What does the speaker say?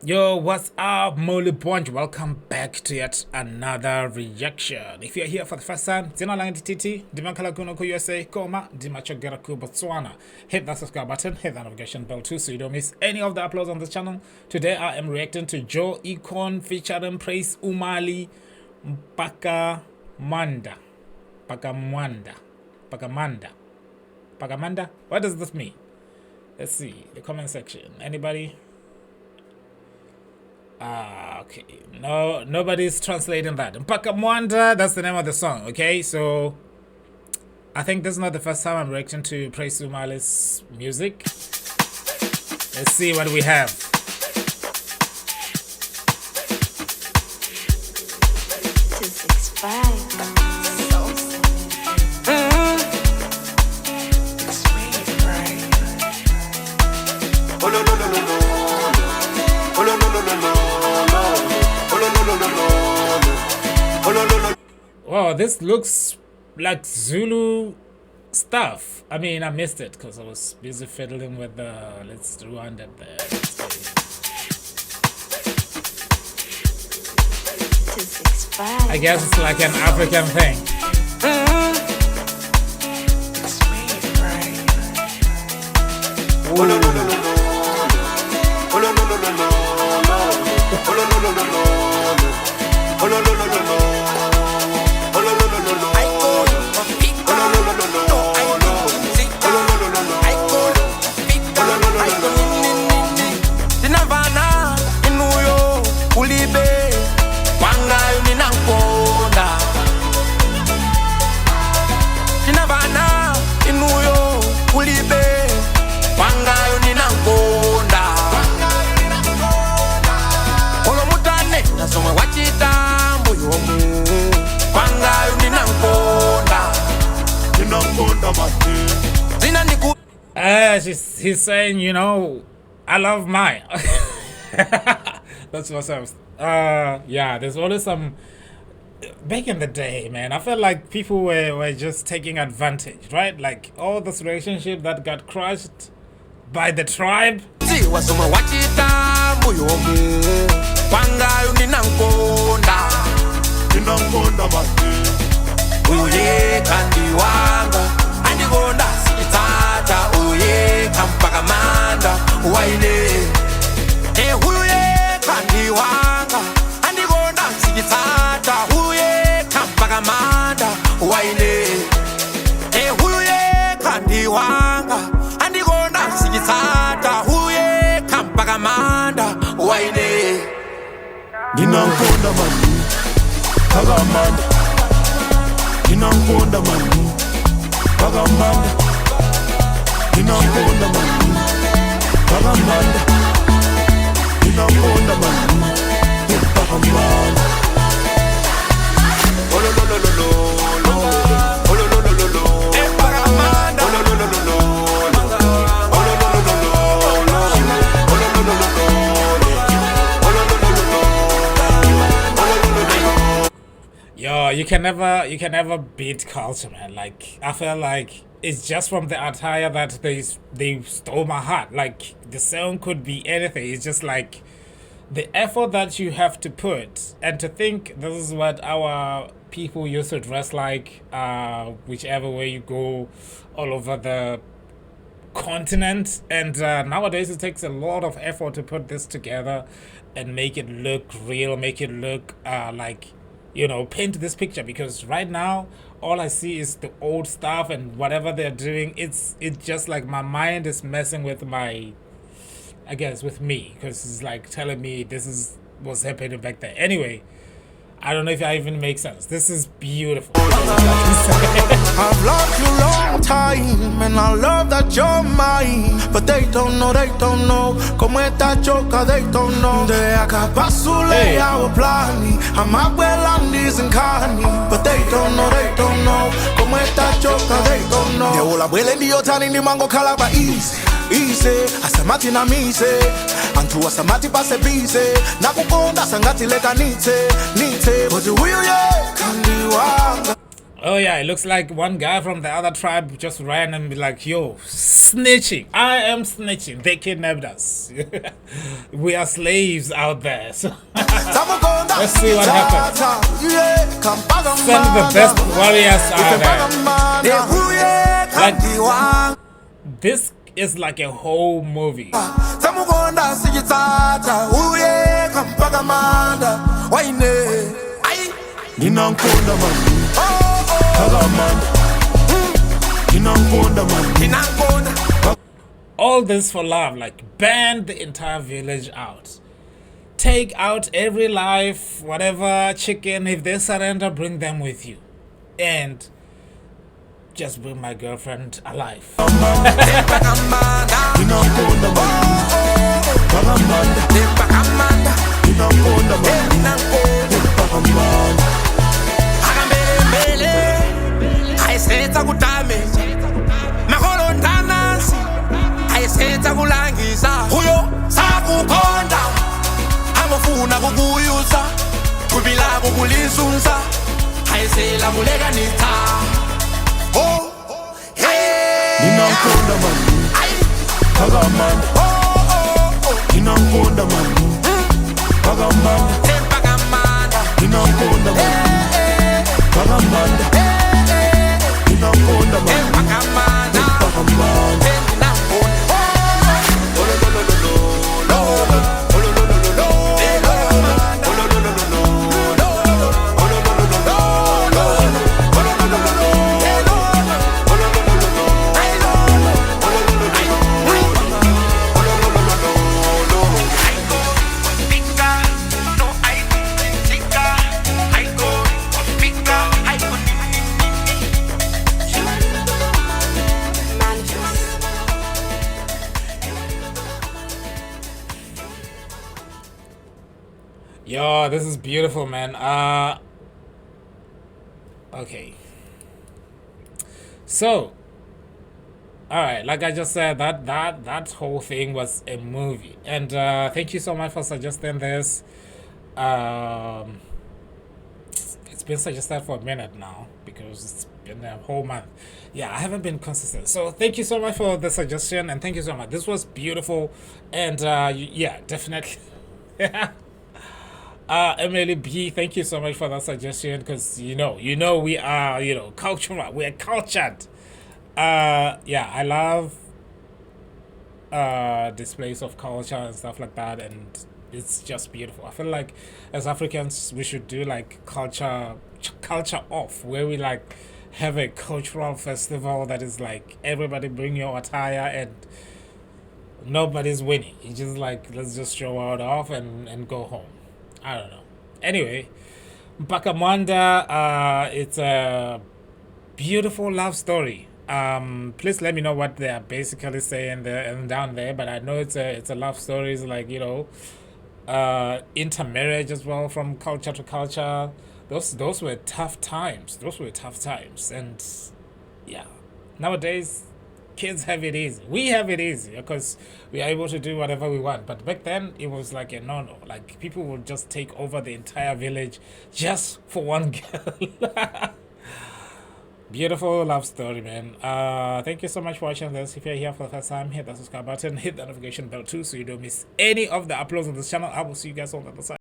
Yo, what's up, Molly Bunch? Welcome back to yet another reaction. If you're here for the first time, Zina Lang TT, Dimankala Kuno USA, Koma, Dimachogera ku Botswana. Hit that subscribe button, hit that notification bell too so you don't miss any of the uploads on this channel. Today I am reacting to Joe Ikon featuring Praise Umali Mpaka Manda. Pakamanda. What does this mean? Let's see the comment section. Anybody? Okay. No, nobody's translating that. Mpaka Mwanda, that's the name of the song. Okay, so I think this is not the first time I'm reacting to Praise Umali's music. Let's see what we have. Wow, this looks like Zulu stuff. I mean, I missed it because I was busy fiddling with the. Let's rewind it there. I guess it's like an African thing. He's saying, you know, I love mine. That's what's up. Yeah, there's always some. Back in the day, man, I felt like people were just taking advantage, right? Like all this relationship that got crushed by the tribe. Ninamponda manu, pagamanda. Ninamponda manu, pagamanda. Ninamponda manu, pagamanda. Ninamponda manu, pagamanda. Oh lo lo lo lo lo, oh lo lo lo lo lo, pagamanda. Oh lo lo lo lo lo, oh lo lo lo lo lo, oh lo lo lo lo lo. Yo, you can never beat culture, man. Like I feel like it's just from the attire that they stole my heart. Like the song could be anything. It's just like the effort that you have to put, and to think this is what our people used to dress like, whichever way you go, all over the continent. And nowadays it takes a lot of effort to put this together and make it look real, make it look like, you know, paint this picture, because right now all I see is the old stuff, and whatever they're doing, it's just like my mind is messing with my, I guess, with me, because it's like telling me this is what's happening back there. Anyway, I don't know if I even make sense. This is beautiful. I've loved you long time, and I love that you're mine. But they don't know. Como esta choca, they don't know. De acá pa' su ley our plani. Amabuela dicen cani. But they don't know. Como esta choca, they don't know. De ola abuela ndio tani ni mango kalaba easy. Asamati na mise. Antu asamati pase bise. Nakukonda sangati leka nite. But you will, yeah, kandi wanga. Oh yeah, it looks like one guy from the other tribe just ran and be like, yo, snitching. I am snitching. They kidnapped us. We are slaves out there. So let's see what happens. Send the best warriors out there. Like, this is like a whole movie. All this for love, like ban the entire village out. Take out every life, whatever chicken, if they surrender, bring them with you. And just bring my girlfriend alive. Yo, this is beautiful, man. Okay. So, all right, like I just said, that whole thing was a movie, and thank you so much for suggesting this. It's been suggested for a minute now because it's been a whole month. Yeah, I haven't been consistent. So thank you so much for the suggestion, and thank you so much. This was beautiful, and yeah, definitely. Emily B, thank you so much for that suggestion, because we are cultural, we are cultured. Yeah, I love displays of culture and stuff like that, and it's just beautiful. I feel like as Africans we should do like culture off, where we like have a cultural festival that is like everybody bring your attire and nobody's winning. It's just like, let's just show it off and go home. I don't know. Anyway, Mpaka, it's a beautiful love story. Please let me know what they are basically saying there and down there. But I know it's a love story. It's like, intermarriage as well, from culture to culture. Those were tough times. And yeah, nowadays kids have it easy. We have it easy because we are able to do whatever we want. But back then, it was like a no-no. Like, people would just take over the entire village just for one girl. Beautiful love story, man. Thank you so much for watching this. If you're here for the first time, hit that subscribe button, hit the notification bell too, so you don't miss any of the uploads on this channel. I will see you guys on the other side.